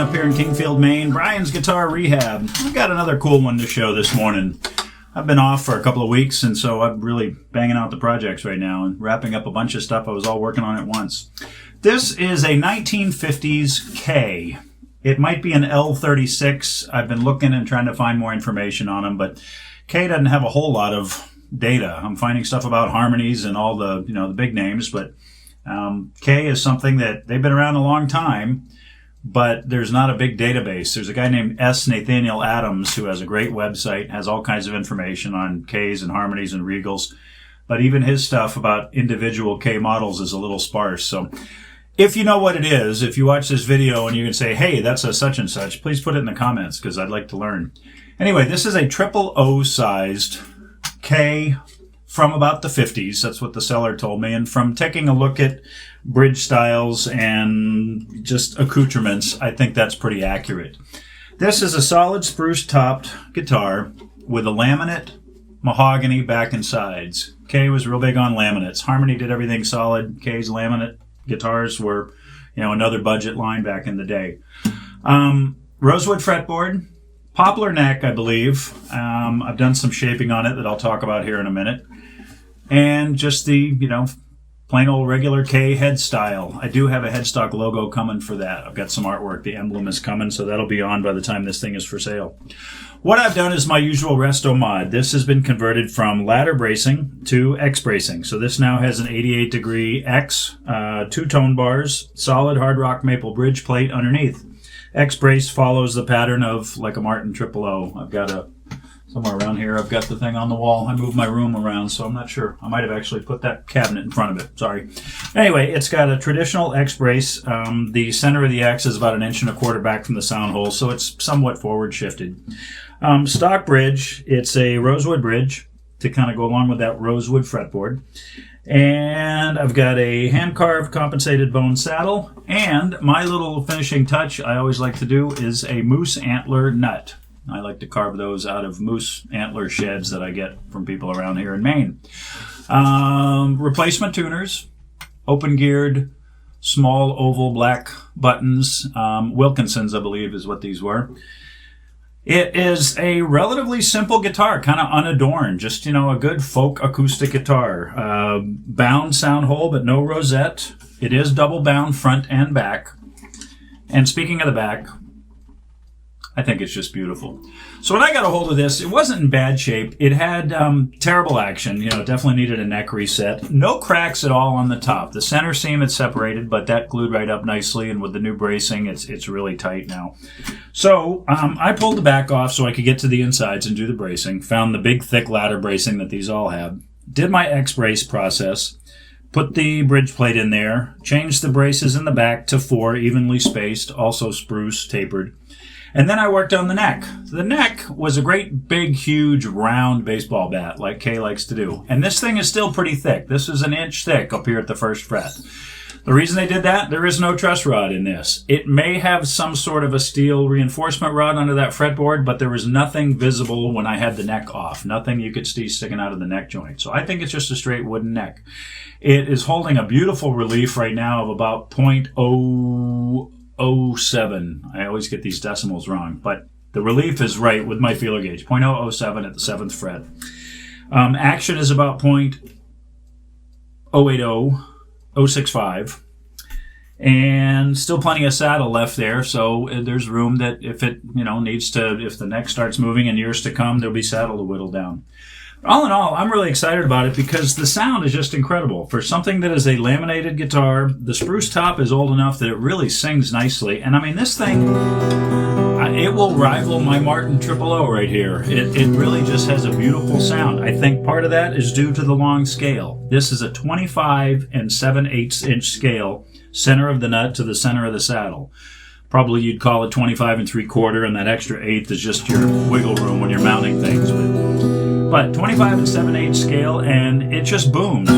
up here in Kingfield, Maine. Brian's Guitar Rehab. I've got another cool one to show this morning. I've been off for a couple of weeks, and so I'm really banging out the projects right now and wrapping up a bunch of stuff I was all working on at once. This is a 1950s K. It might be an L-36. I've been looking and trying to find more information on them, but K doesn't have a whole lot of data. I'm finding stuff about harmonies and all the, the big names, but K is something that they've been around a long time, but there's not a big database. There's a guy named Nathaniel Adams who has a great website, has all kinds of information on Ks and harmonies and regals, but even his stuff about individual K models is a little sparse. So if you know what it is, if you watch this video and you can say, hey, that's a such and such, please put it in the comments because I'd like to learn. Anyway, this is a 000 sized K from about the 50s. That's what the seller told me. And from taking a look at bridge styles and just accoutrements, I think that's pretty accurate. This is a solid spruce topped guitar with a laminate mahogany back and sides. K was real big on laminates. Harmony did everything solid. K's laminate guitars were, another budget line back in the day. Rosewood fretboard, poplar neck, I believe. I've done some shaping on it that I'll talk about here in a minute. And just the, plain old regular K head style. I do have a headstock logo coming for that. I've got some artwork. The emblem is coming, so that'll be on by the time this thing is for sale. What I've done is my usual Resto-Mod. This has been converted from ladder bracing to X bracing. So this now has an 88-degree X, 2 tone bars, solid hard rock maple bridge plate underneath. X brace follows the pattern of like a Martin 000. I've got somewhere around here, I've got the thing on the wall. I moved my room around, so I'm not sure. I might have actually put that cabinet in front of it. Sorry. Anyway, it's got a traditional X brace. The center of the X is about 1.25 inches back from the sound hole, so it's somewhat forward shifted. Stock bridge, it's a rosewood bridge to kind of go along with that rosewood fretboard. And I've got a hand-carved compensated bone saddle. And my little finishing touch I always like to do is a moose antler nut. I like to carve those out of moose antler sheds that I get from people around here in Maine. Replacement tuners, open-geared, small oval black buttons. Wilkinson's, I believe, is what these were. It is a relatively simple guitar, kind of unadorned, just, a good folk acoustic guitar. Bound sound hole, but no rosette. It is double bound front and back. And speaking of the back, I think it's just beautiful. So when I got a hold of this, it wasn't in bad shape. It had terrible action. It definitely needed a neck reset. No cracks at all on the top. The center seam had separated, but that glued right up nicely. And with the new bracing, it's really tight now. So I pulled the back off so I could get to the insides and do the bracing. Found the big, thick ladder bracing that these all have. Did my X-brace process. Put the bridge plate in there. Changed the braces in the back to 4 evenly spaced, also spruce, tapered. And then I worked on the neck. The neck was a great, big, huge, round baseball bat, like Kay likes to do. And this thing is still pretty thick. This is 1 inch thick up here at the first fret. The reason they did that, there is no truss rod in this. It may have some sort of a steel reinforcement rod under that fretboard, but there was nothing visible when I had the neck off. Nothing you could see sticking out of the neck joint. So I think it's just a straight wooden neck. It is holding a beautiful relief right now of about 0.007. I always get these decimals wrong, but the relief is right with my feeler gauge. 0.007 at the 7th fret. Action is about 0.080, 065. And still plenty of saddle left there, so there's room that if it, needs to, if the neck starts moving in years to come, there'll be saddle to whittle down. All in all, I'm really excited about it because the sound is just incredible. For something that is a laminated guitar, the spruce top is old enough that it really sings nicely. And I mean, this thing, it will rival my Martin 000 right here. It really just has a beautiful sound. I think part of that is due to the long scale. This is a 25 7/8 inch scale, center of the nut to the center of the saddle. Probably you'd call it 25 3/4, and that extra 1/8 is just your wiggle room when you're mounting things. But 25 7/8 scale, and it just booms.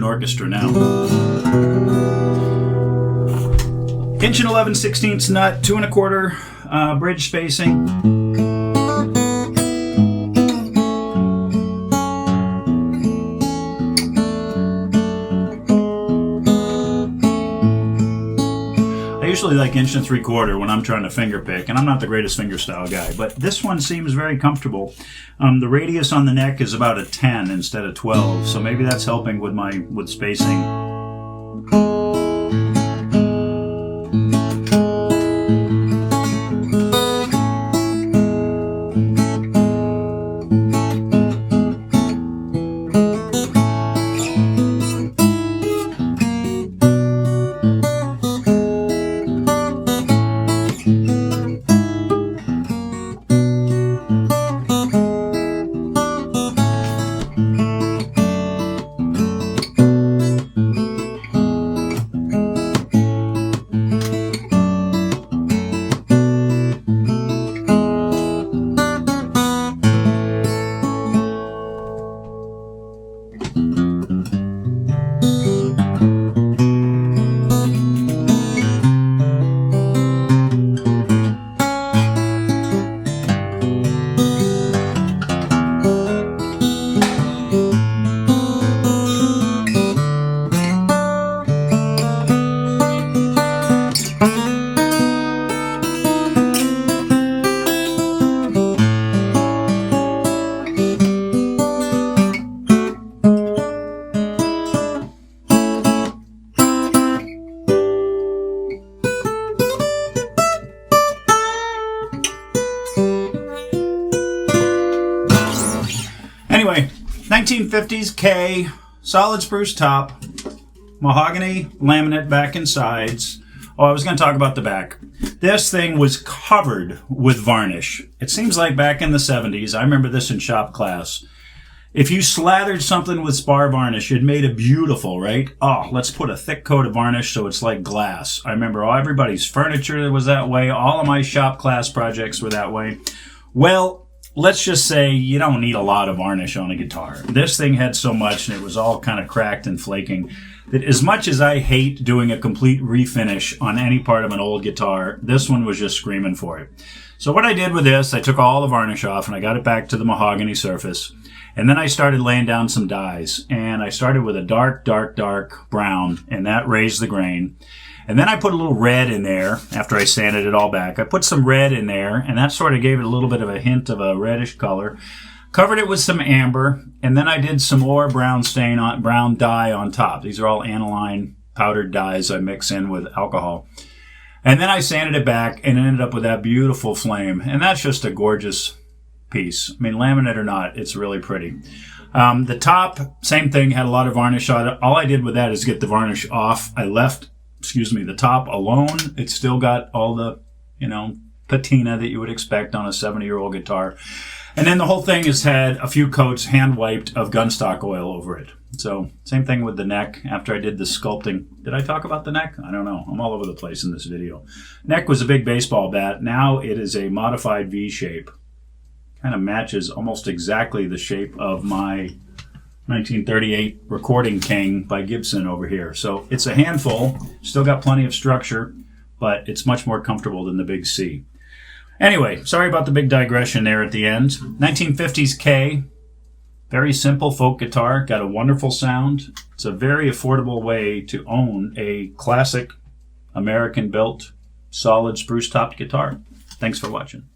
an orchestra now. Inch and 11/16 nut, 2 1/4 bridge spacing. I usually like 1 3/4 when I'm trying to finger pick, and I'm not the greatest fingerstyle guy, but this one seems very comfortable. The radius on the neck is about a 10 instead of 12, so maybe that's helping with spacing. Anyway, 1950s K, solid spruce top, mahogany laminate back and sides. Oh, I was going to talk about the back. This thing was covered with varnish. It seems like back in the 70s, I remember this in shop class. If you slathered something with spar varnish, it made it beautiful, right? Oh, let's put a thick coat of varnish so it's like glass. I remember everybody's furniture was that way. All of my shop class projects were that way. Well, let's just say you don't need a lot of varnish on a guitar. This thing had so much, and it was all kind of cracked and flaking, that as much as I hate doing a complete refinish on any part of an old guitar, this one was just screaming for it. So what I did with this, I took all the varnish off and I got it back to the mahogany surface. And then I started laying down some dyes. And I started with a dark, dark, dark brown, and that raised the grain. And then I put a little red in there after I sanded it all back. I put some red in there, and that sort of gave it a little bit of a hint of a reddish color. Covered it with some amber, and then I did some more brown dye on top. These are all aniline powdered dyes I mix in with alcohol. And then I sanded it back and ended up with that beautiful flame. And that's just a gorgeous piece. I mean, laminate or not, it's really pretty. The top, same thing, had a lot of varnish on it. All I did with that is get the varnish off. I left, the top alone. It's still got all the, patina that you would expect on a 70-year-old guitar. And then the whole thing has had a few coats hand wiped of gunstock oil over it. So same thing with the neck after I did the sculpting. Did I talk about the neck? I don't know. I'm all over the place in this video. Neck was a big baseball bat. Now it is a modified V shape. Kind of matches almost exactly the shape of my 1938 Recording King by Gibson over here. So it's a handful. Still got plenty of structure, but it's much more comfortable than the Big C. Anyway, sorry about the big digression there at the end. 1950s K, very simple folk guitar, got a wonderful sound. It's a very affordable way to own a classic American-built solid spruce-topped guitar. Thanks for watching.